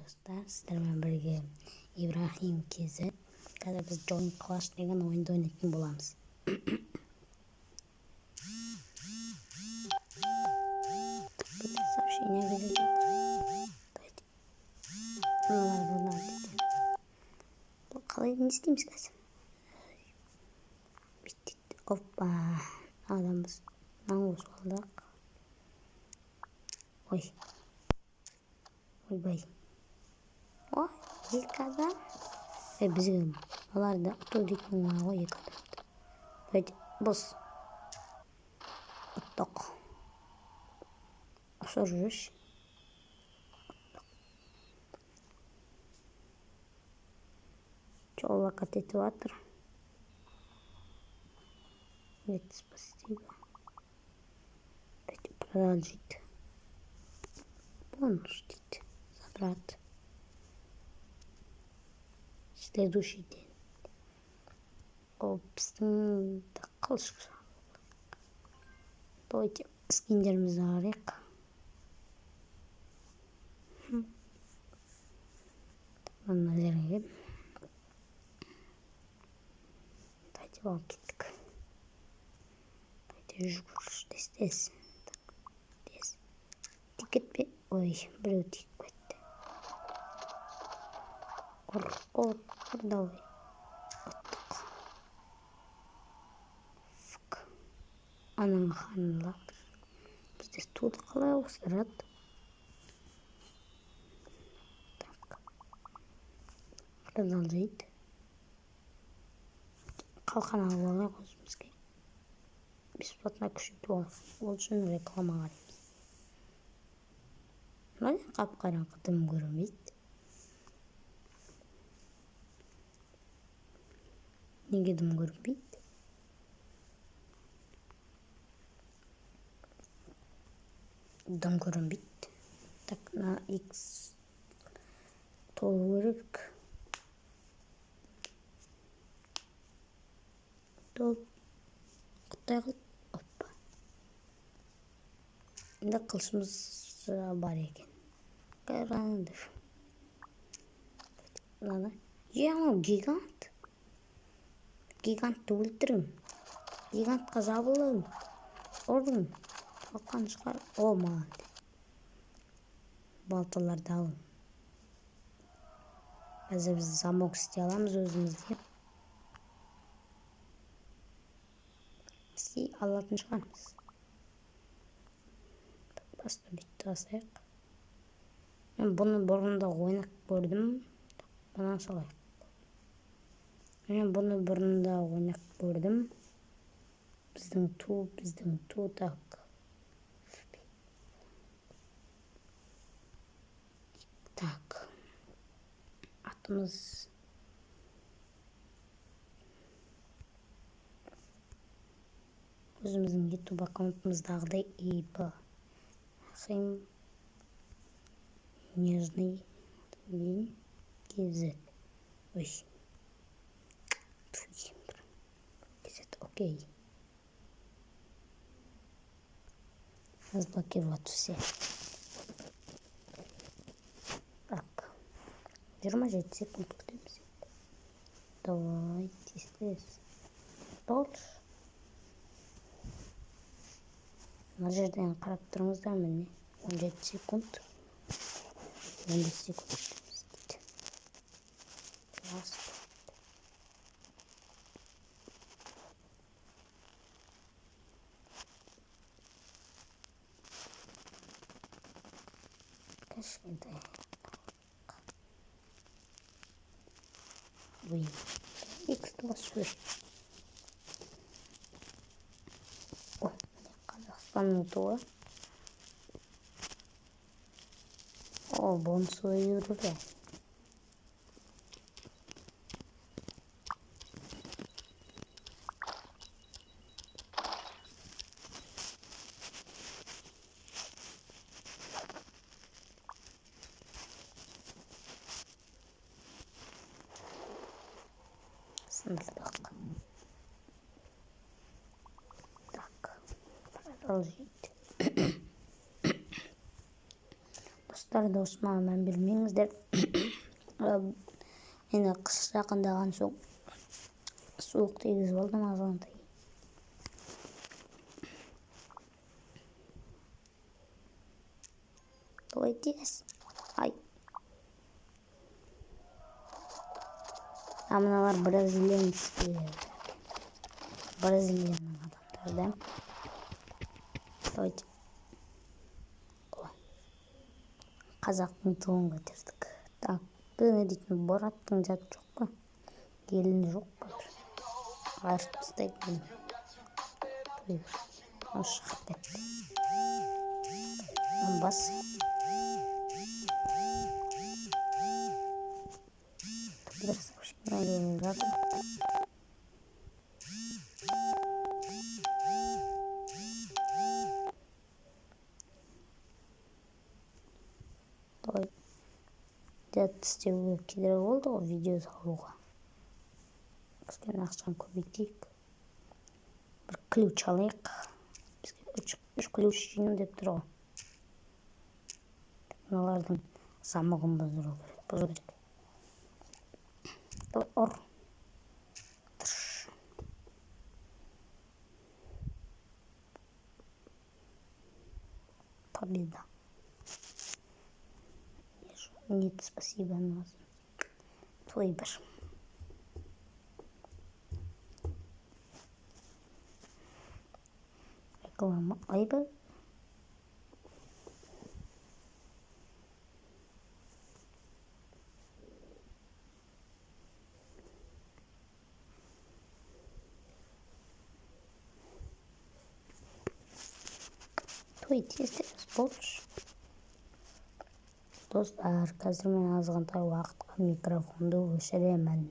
достар, сіздермен бірге Ибрахим KZ. Қазір біз Join Clash деген ойынды ойнайтын боламыз. Сообщение келіп жатыр. Бұл қалай не істейміз қазір? Биттейді. Опа, адамбыз наңыз қалдық. Ойбай. Ой, екі адам. Бізге оларды ұту дейтін ғой, екі адамды. Бәйді, бұз. Ұттық. Ашыр жүріш. Жол вақыт етіп атыр. Спасибо. Бәйді, продолжить. Бонус дейді. Забрать. Следующий день. Біздің қылыш. Давайте скиндерімізді арайық. Мыналарға. Давайте ал кеттік. Давайте жүгіріш дестес. Дес. Тикет пе? Ой, біреу тиіп кетті. Давай. Оттық. Фук. Анаң қанылақ. Біздер туды қалай ауыстырады. Так. Продолжить. Қалқан алып алайық өзімізге. Бесплатно күшейтіп алайық. Ол үшін реклама қараймыз. Мынау қап-қараңғы дым көрінбейді. Неге дым көрінбейді? Дым көрінбейді. Так, на X толу керек. Тол. Құттай қылып. Оппа. Енді қылышымыз бар екен. Қайранды. Мынаны. Анау гигант. Гигантты өлтірің. Гигантқа жабылың. Ұрың. Қалқан шығар. О, маған. Балталарды алың. Қазір біз замок істей аламыз өзімізде. Істей алатын шығармыз. Басты бітті асайық. Мен бұны бұрында ойнап көрдім. Бұнан салайық. Мен бұны бұрында ойнап көрдім. Біздің ту, так. Так. Атымыз. Өзіміздің YouTube аккаунтымыздағыдай Ибрахим Нежный KZ. Ой. Окей. Разблокировать все. Так. 27 секунд күтеміз. Давайте здесь. Дольше. Мына жерден қарап тұрыңыздар міне. 17 секунд. 15 секунд күтеміз дейді. Ласт. Кішкентай. Ой, X24. О, Қазақстанның туы. О, бонусовый юрбе. Сындырдық. Так, продолжить. Dostlar dostlarım bilmеңіздер. Енді қыс жақындаған соң суық тигізіп алдым азғантай. Давай тез. Ай. Мыналар бразилиялық адамдар да. Давайте. Қазақтың туын көтердік. Так, көне дейтін Бораттың жаты жоқ па? Келіні жоқ па? Ғашып тастайды. Шығып кетті. Бас. Бір сообщение жатыр. Давай. Жат істеуге кедергі болды ғой видео салуға. Кішкене ақшаны көбейтейік. Бір ключ алайық. Бізге 3 ключ жинау деп тұр ғой. Мыналардың самығын бұзу керек. Ор. Тырш. Победа. Нет, спасибо, Назан. Твой баш. Реклама. Айба. Твой тез болшы. Достар, қазір мен азғантай уақытқа микрофонды өшіремін.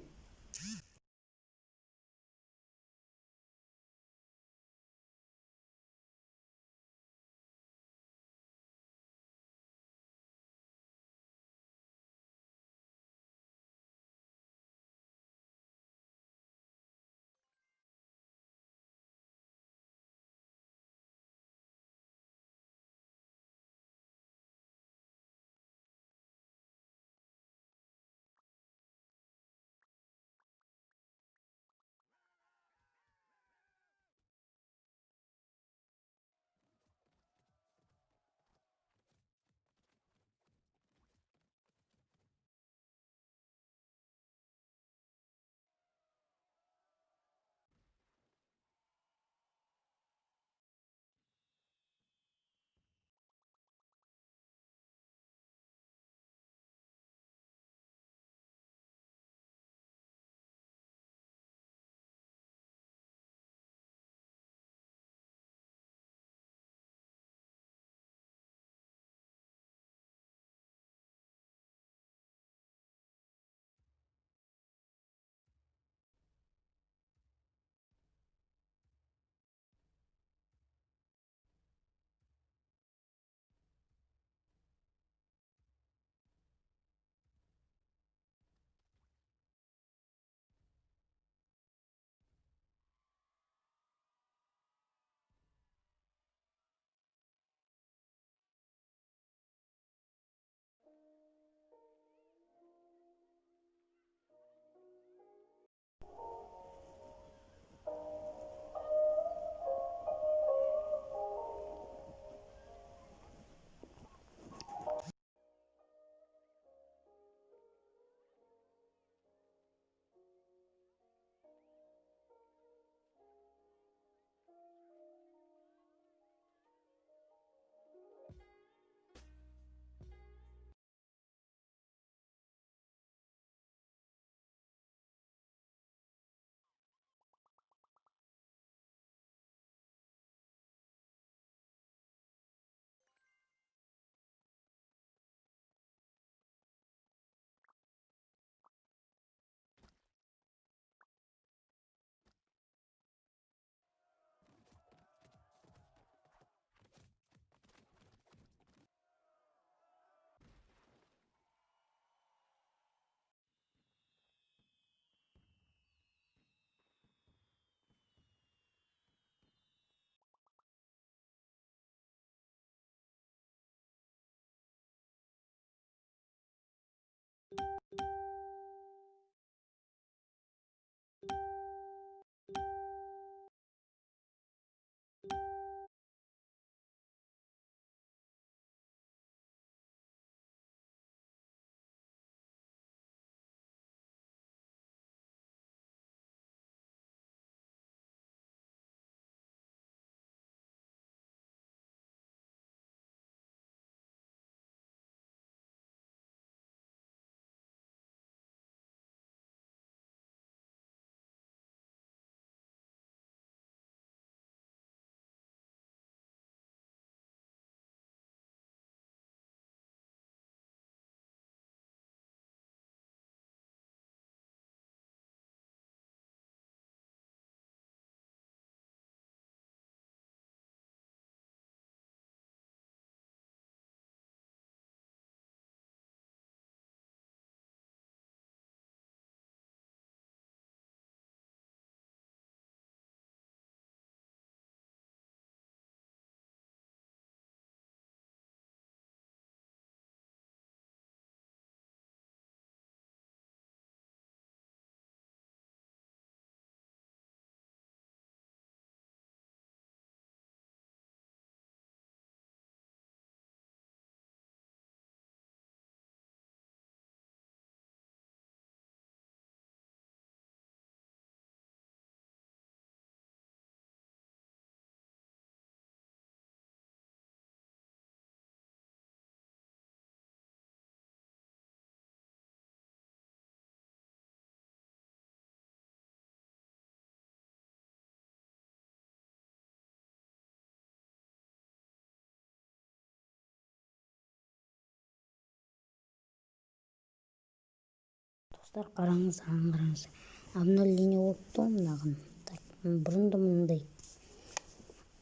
Достар, қараңыз, қараңыз. Обновление болыпты мынаған. Так, бұрын да мындай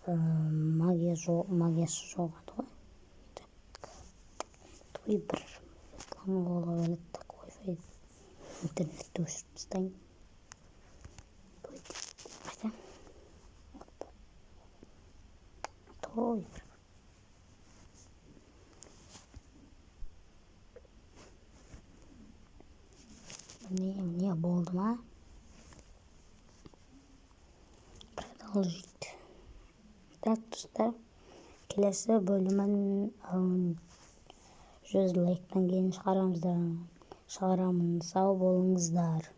магиясы жоқ еді ғой. Так, бір реклама бола келеді. Так, Wi-Fi интернетті өшіріп тастайын. Қайта. Той бір. Не болды ма? Продолжить. Так, достар, келесі бөлімін 100 лайктан кейін шығарамын. Сау болыңыздар.